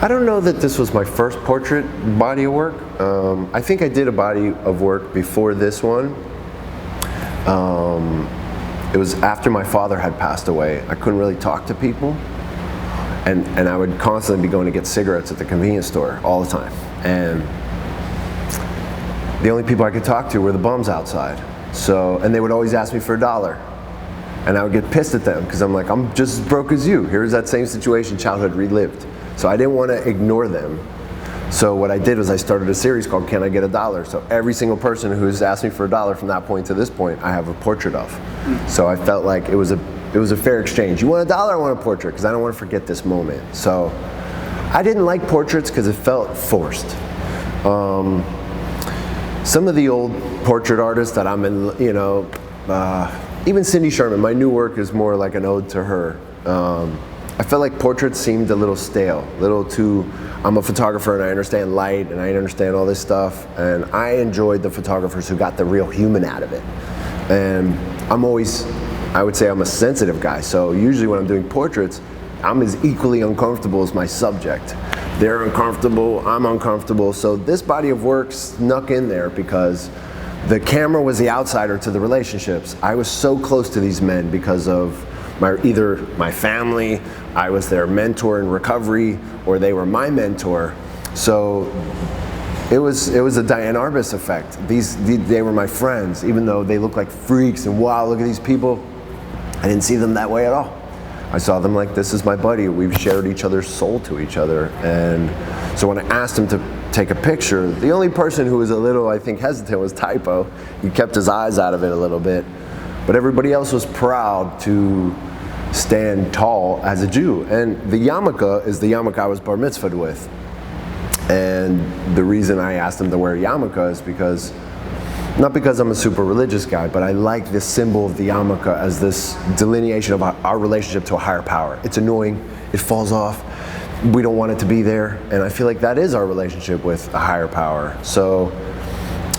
I don't know that this was my first portrait body of work. I think I did a body of work before this one. It was after my father had passed away. I couldn't really talk to people, and I would constantly be going to get cigarettes at the convenience store all the time. And the only people I could talk to were the bums outside. So, and they would always ask me for $1. And I would get pissed at them because I'm like, I'm just as broke as you. Here's that same situation, childhood relived. So I didn't want to ignore them. So what I did was I started a series called Can I Get $1? So every single person who's asked me for $1 from that point to this point, I have a portrait of. So I felt like it was a fair exchange. You want $1? I want a portrait because I don't want to forget this moment. So I didn't like portraits because it felt forced. Some of the old portrait artists that I'm in, even Cindy Sherman, my new work is more like an ode to her. I felt like portraits seemed a little stale, a little too, I'm a photographer and I understand light and I understand all this stuff, and I enjoyed the photographers who got the real human out of it. And I would say I'm a sensitive guy, so usually when I'm doing portraits, I'm as equally uncomfortable as my subject. They're uncomfortable, I'm uncomfortable, so this body of work snuck in there because the camera was the outsider to the relationships. I was so close to these men because of either my family, I was their mentor in recovery, or they were my mentor. So it was a Diane Arbus effect. They were my friends, even though they look like freaks and wow, look at these people. I didn't see them that way at all. I saw them like, this is my buddy. We've shared each other's soul to each other. And so when I asked him to take a picture, the only person who was a little, I think, hesitant was Typo. He kept his eyes out of it a little bit. But everybody else was proud to stand tall as a Jew. And the yarmulke is the yarmulke I was bar mitzvahed with. And the reason I asked him to wear a yarmulke is because, not because I'm a super religious guy, but I like this symbol of the yarmulke as this delineation of our relationship to a higher power. It's annoying, it falls off, we don't want it to be there, and I feel like that is our relationship with a higher power. So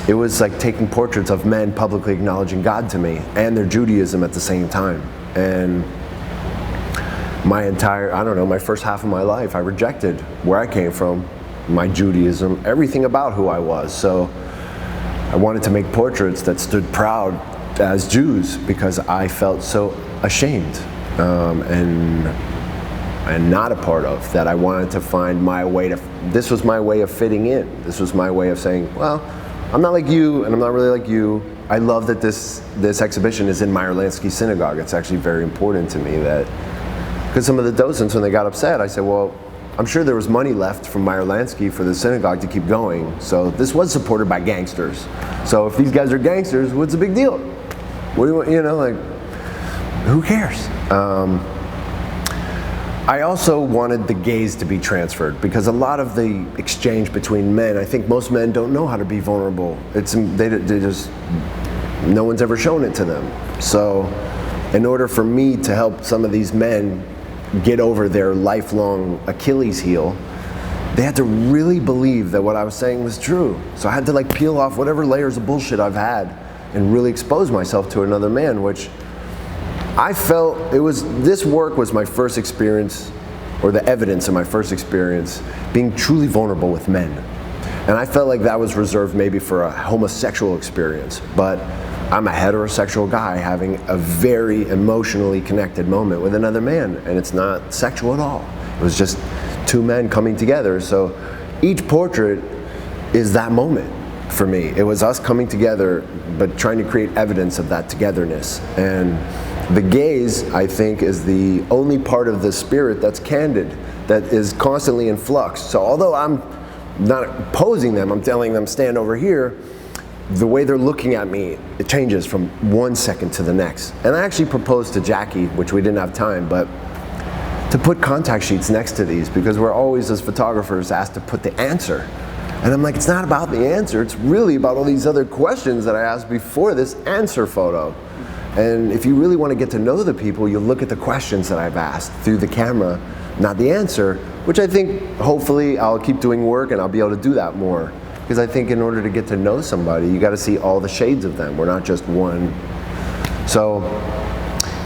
it was like taking portraits of men publicly acknowledging God to me and their Judaism at the same time. And my first half of my life, I rejected where I came from, my Judaism, everything about who I was. So I wanted to make portraits that stood proud as Jews because I felt so ashamed and not a part of that. I wanted to find my way this was my way of fitting in. This was my way of saying, well, I'm not like you and I'm not really like you. I love that this exhibition is in Meyer Lansky Synagogue. It's actually very important to me that, because some of the docents, when they got upset, I said, well, I'm sure there was money left from Meyer Lansky for the synagogue to keep going. So this was supported by gangsters. So if these guys are gangsters, what's the big deal? What do you want, who cares? I also wanted the gaze to be transferred because a lot of the exchange between men, I think most men don't know how to be vulnerable. No one's ever shown it to them. So in order for me to help some of these men get over their lifelong Achilles heel, they had to really believe that what I was saying was true. So I had to peel off whatever layers of bullshit I've had and really expose myself to another man, which I felt this work was my first experience, or the evidence of my first experience, being truly vulnerable with men. And I felt like that was reserved maybe for a homosexual experience, but I'm a heterosexual guy having a very emotionally connected moment with another man, and it's not sexual at all. It was just two men coming together. So each portrait is that moment for me. It was us coming together, but trying to create evidence of that togetherness. And the gaze, I think, is the only part of the spirit that's candid, that is constantly in flux. So although I'm not opposing them, I'm telling them stand over here, the way they're looking at me, it changes from 1 second to the next. And I actually proposed to Jackie, which we didn't have time, but to put contact sheets next to these, because we're always, as photographers, asked to put the answer. And I'm like, it's not about the answer, it's really about all these other questions that I asked before this answer photo. And if you really want to get to know the people, you'll look at the questions that I've asked through the camera, not the answer, which I think hopefully I'll keep doing work and I'll be able to do that more. Because I think in order to get to know somebody, you got to see all the shades of them. We're not just one. So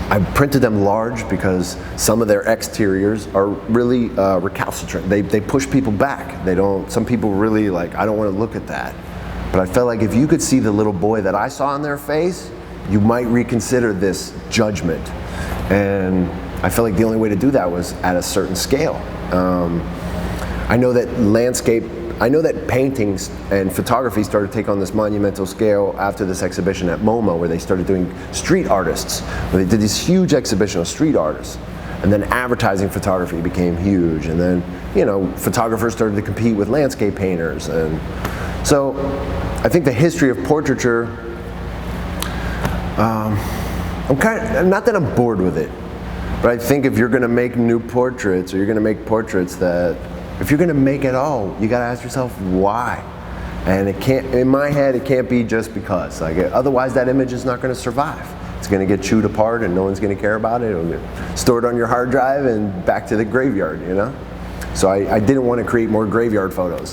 I printed them large because some of their exteriors are really recalcitrant. They push people back. They don't. Some people really like, I don't want to look at that. But I felt like if you could see the little boy that I saw in their face, you might reconsider this judgment. And I felt like the only way to do that was at a certain scale. I know that paintings and photography started to take on this monumental scale after this exhibition at MoMA, where they started doing street artists, where they did this huge exhibition of street artists. And then advertising photography became huge. And then, photographers started to compete with landscape painters. And so I think the history of portraiture, not that I'm bored with it, but I think if you're going to make new portraits, or you're going to make portraits that, if you're going to make it all, you got to ask yourself why. And it can't, in my head, it can't be just because. Like, otherwise, that image is not going to survive. It's going to get chewed apart, and no one's going to care about it. It'll get stored on your hard drive and back to the graveyard. So I didn't want to create more graveyard photos.